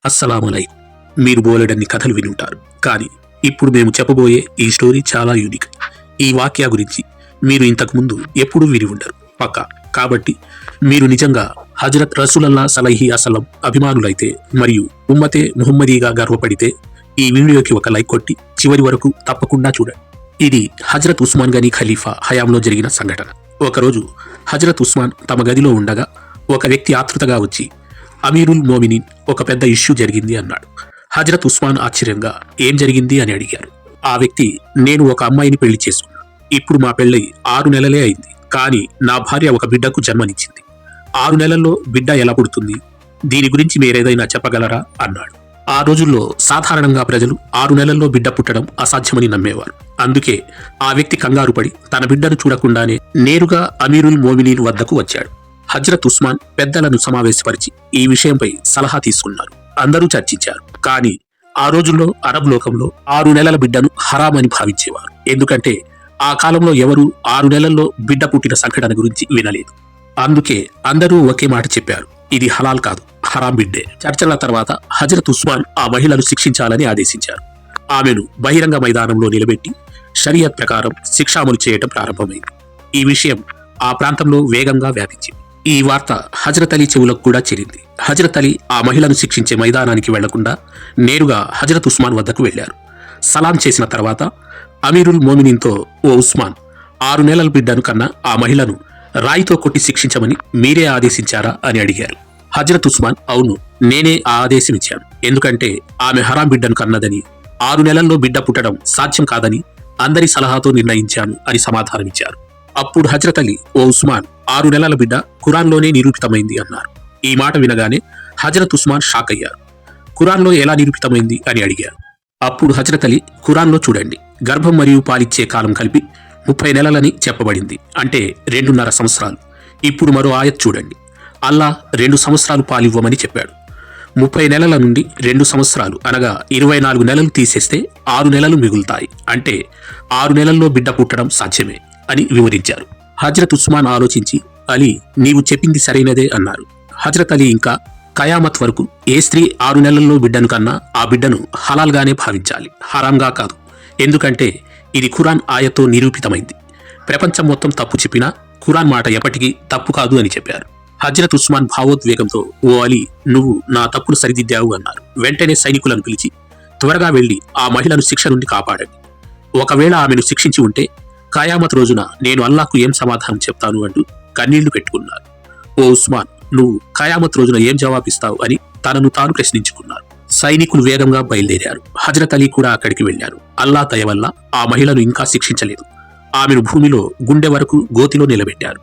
అస్సలాములైకుం. మీరు బోలెడన్ని కథలు వినుంటారు, కానీ ఇప్పుడు మేము చెప్పబోయే ఈ స్టోరీ చాలా యూనిక్. ఈ వాక్య గురించి మీరు ఇంతకుముందు ఎప్పుడూ విని ఉండరు పక్కా. కాబట్టి మీరు నిజంగా హజరత్ రసూలల్లా సలైహి అసలం అభిమానులైతే మరియు ఉమ్మతే ముహమ్మదీగా గర్వపడితే ఈ వీడియోకి ఒక లైక్ కొట్టి చివరి వరకు తప్పకుండా చూడండి. ఇది హజరత్ ఉస్మాన్ గనీ ఖలీఫా హయాంలో జరిగిన సంఘటన. ఒకరోజు హజరత్ ఉస్మాన్ తమ గదిలో ఉండగా ఒక వ్యక్తి ఆతృతగా వచ్చి, అమీరుల్ మోమినీన్, ఒక పెద్ద ఇష్యూ జరిగింది అన్నాడు. హజరత్ ఉస్మాన్ ఆశ్చర్యంగా ఏం జరిగింది అని అడిగారు. ఆ వ్యక్తి, నేను ఒక అమ్మాయిని పెళ్లి చేసుకున్నాను. ఇప్పుడు మా పెళ్ళై 6 నెలలే అయింది. కానీ నా భార్య ఒక బిడ్డకు జన్మనిచ్చింది. 6 నెలల్లో బిడ్డ ఎలా పుడుతుంది? దీని గురించి మీరేదైనా చెప్పగలరా అన్నాడు. ఆ రోజుల్లో సాధారణంగా ప్రజలు 6 నెలల్లో బిడ్డ పుట్టడం అసాధ్యమని నమ్మేవారు. అందుకే ఆ వ్యక్తి కంగారు పడి తన బిడ్డను చూడకుండానే నేరుగా అమీరుల్ మోమినీన్ వద్దకు వచ్చాడు. హజరత్ ఉస్మాన్ పెద్దలను సమావేశపరిచి ఈ విషయంపై సలహా తీసుకున్నారు. అందరూ చర్చించారు. కానీ ఆ రోజుల్లో అరబ్ లోకంలో 6 నెలల బిడ్డను హరాం అని భావించేవారు. ఎందుకంటే ఆ కాలంలో ఎవరూ 6 నెలల్లో బిడ్డ పుట్టిన సంఘటన గురించి వినలేదు. అందుకే అందరూ ఒకే మాట చెప్పారు, ఇది హలాల్ కాదు, హరాం బిడ్డే. చర్చల తర్వాత హజరత్ ఉస్మాన్ ఆ మహిళను శిక్షించాలని ఆదేశించారు. ఆమెను బహిరంగ మైదానంలో నిలబెట్టి షరియత్ ప్రకారం శిక్ష అమలు చేయడం ప్రారంభమైంది. ఈ విషయం ఆ ప్రాంతంలో వేగంగా వ్యాపించింది. ఈ వార్త హజరత్ అలీ చెవులకు కూడా చేరింది. హజరత్ అలీ ఆ మహిళను శిక్షించే మైదానానికి వెళ్లకుండా నేరుగా హజరత్ ఉస్మాన్ వద్దకు వెళ్లారు. సలాం చేసిన తర్వాత అమీరుల్ మోమినీన్తో, ఓ ఉస్మాన్, 6 నెలల బిడ్డను కన్నా ఆ మహిళను రాయితో కొట్టి శిక్షించమని మీరే ఆదేశించారా అని అడిగారు. హజరత్ ఉస్మాన్, అవును, నేనే ఆ ఆదేశం ఇచ్చాను. ఎందుకంటే ఆమె హరాం బిడ్డను కన్నదని, 6 నెలల్లో బిడ్డ పుట్టడం సాధ్యం కాదని అందరి సలహాతో నిర్ణయించాను అని సమాధానమిచ్చారు. అప్పుడు హజరత్ అలీ, ఓ ఉస్మాన్, 6 నెలల బిడ్డ ఖురాన్లోనే నిరూపితమైంది అన్నారు. ఈ మాట వినగానే హజరత్ ఉస్మాన్ షాక్ అయ్యారు. ఖురాన్లో ఎలా నిరూపితమైంది అని అడిగారు. అప్పుడు హజరత్ అలీ, ఖురాన్లో చూడండి, గర్భం మరియు పాలిచ్చే కాలం కలిపి 30 నెలలని చెప్పబడింది, అంటే 2.5 సంవత్సరాలు. ఇప్పుడు మరో ఆయత్ చూడండి, అల్లా 2 సంవత్సరాలు పాలివ్వమని చెప్పాడు. 30 నెలల నుండి 2 సంవత్సరాలు అనగా 24 నెలలు తీసేస్తే 6 నెలలు మిగులుతాయి, అంటే 6 నెలల్లో బిడ్డ పుట్టడం సాధ్యమే అని వివరించారు. హజరత్ ఉస్మాన్ ఆలోచించి, అలీ, నీవు చెప్పింది సరైనదే అన్నారు. హజరత్ అలీ ఇంకా, కయామత్ వరకు ఏ స్త్రీ 6 నెలల్లో బిడ్డను కన్నా ఆ బిడ్డను హలాల్గానే భావించాలి, హరాంగా కాదు. ఎందుకంటే ఇది ఖురాన్ ఆయతో నిరూపితమైంది. ప్రపంచం మొత్తం తప్పు చెప్పినా ఖురాన్ మాట ఎప్పటికీ తప్పు కాదు అని చెప్పారు. హజరత్ ఉస్మాన్ భావోద్వేగంతో, ఓ అలీ, నువ్వు నా తప్పును సరిదిద్దావు అన్నారు. వెంటనే సైనికులను పిలిచి, త్వరగా వెళ్లి ఆ మహిళను శిక్ష నుండి కాపాడండి. ఒకవేళ ఆమెను శిక్షించి ఉంటే ఖయామత్ రోజున నేను అల్లాహకు ఏం సమాధానం చెప్తాను అంటూ కన్నీళ్లు పెట్టుకున్నారు. ఓ ఉస్మాన్, నువ్వు ఖయామత్ రోజున ఏం జవాబిస్తావు అని తనను తాను ప్రశ్నించుకున్నారు. సైనికులు వేగంగా బయలుదేరారు. హజరత్ అలీ కూడా అక్కడికి వెళ్లారు. అల్లా దయ వల్ల ఆ మహిళను ఇంకా శిక్షించలేదు. ఆమెను భూమిలో గుండె వరకు గోతిలో నిలబెట్టారు.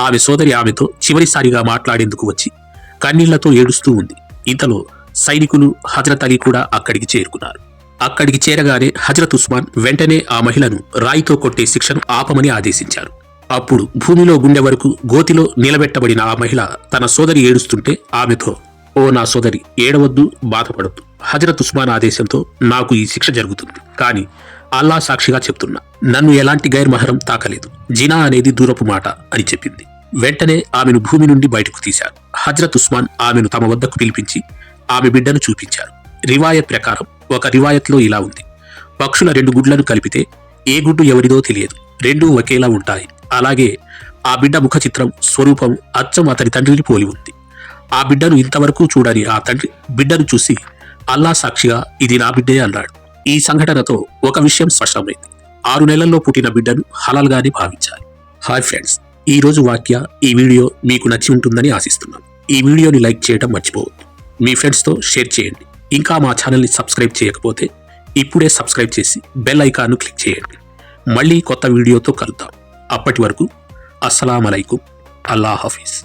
ఆమె సోదరి ఆమెతో చివరిసారిగా మాట్లాడేందుకు వచ్చి కన్నీళ్లతో ఏడుస్తూ ఉంది. ఇంతలో సైనికులు హజరత్ అలీ కూడా అక్కడికి చేరుకున్నారు. అక్కడికి చేరగానే హజరత్ ఉస్మాన్ వెంటనే ఆ మహిళను రాయితో కొట్టే శిక్షను ఆపమని ఆదేశించారు. అప్పుడు భూమిలో గుండె వరకు గోతిలో నిలబెట్టబడిన ఆ మహిళ తన సోదరి ఏడుస్తుంటే ఆమెతో, ఓ నా సోదరి, ఏడవద్దు, బాధపడద్దు. హజరత్ ఉస్మాన్ ఆదేశంతో నాకు ఈ శిక్ష జరుగుతుంది. కానీ అల్లా సాక్షిగా చెప్తున్నా, నన్ను ఎలాంటి గైర్మహరం తాకలేదు. జినా అనేది దూరపు మాట అని చెప్పింది. వెంటనే ఆమెను భూమి నుండి బయటకు తీశారు. హజరత్ ఉస్మాన్ ఆమెను తమ వద్దకు పిలిపించి ఆమె బిడ్డను చూపించారు. రివాయత్ ప్రకారం ఒక రివాయత్లో ఇలా ఉంది, పక్షుల 2 గుడ్లను కలిపితే ఏ గుడ్డు ఎవరిదో తెలియదు, 2 ఒకేలా ఉంటాయి. అలాగే ఆ బిడ్డ ముఖ చిత్రం, స్వరూపం అచ్చం అతని తండ్రిని పోలి ఉంది. ఆ బిడ్డను ఇంతవరకు చూడని ఆ తండ్రి బిడ్డను చూసి, అల్లా సాక్షిగా ఇది నా బిడ్డే అన్నాడు. ఈ సంఘటనతో ఒక విషయం స్పష్టమైంది, 6 నెలల్లో పుట్టిన బిడ్డను హలాల్గానే భావించాలి. హాయ్ ఫ్రెండ్స్, ఈ రోజు వాక్య, ఈ వీడియో మీకు నచ్చి ఉంటుందని ఆశిస్తున్నాను. ఈ వీడియోని లైక్ చేయడం మర్చిపోవద్దు. మీ ఫ్రెండ్స్తో షేర్ చేయండి. ఇంకా మా ఛానల్ని సబ్స్క్రైబ్ చేయకపోతే ఇప్పుడే సబ్స్క్రైబ్ చేసి బెల్ ఐకాన్ను క్లిక్ చేయండి. మళ్ళీ కొత్త వీడియోతో కలుద్దాం. అప్పటి వరకు అస్సలాము అలైకుం. అల్లా హాఫీజ్.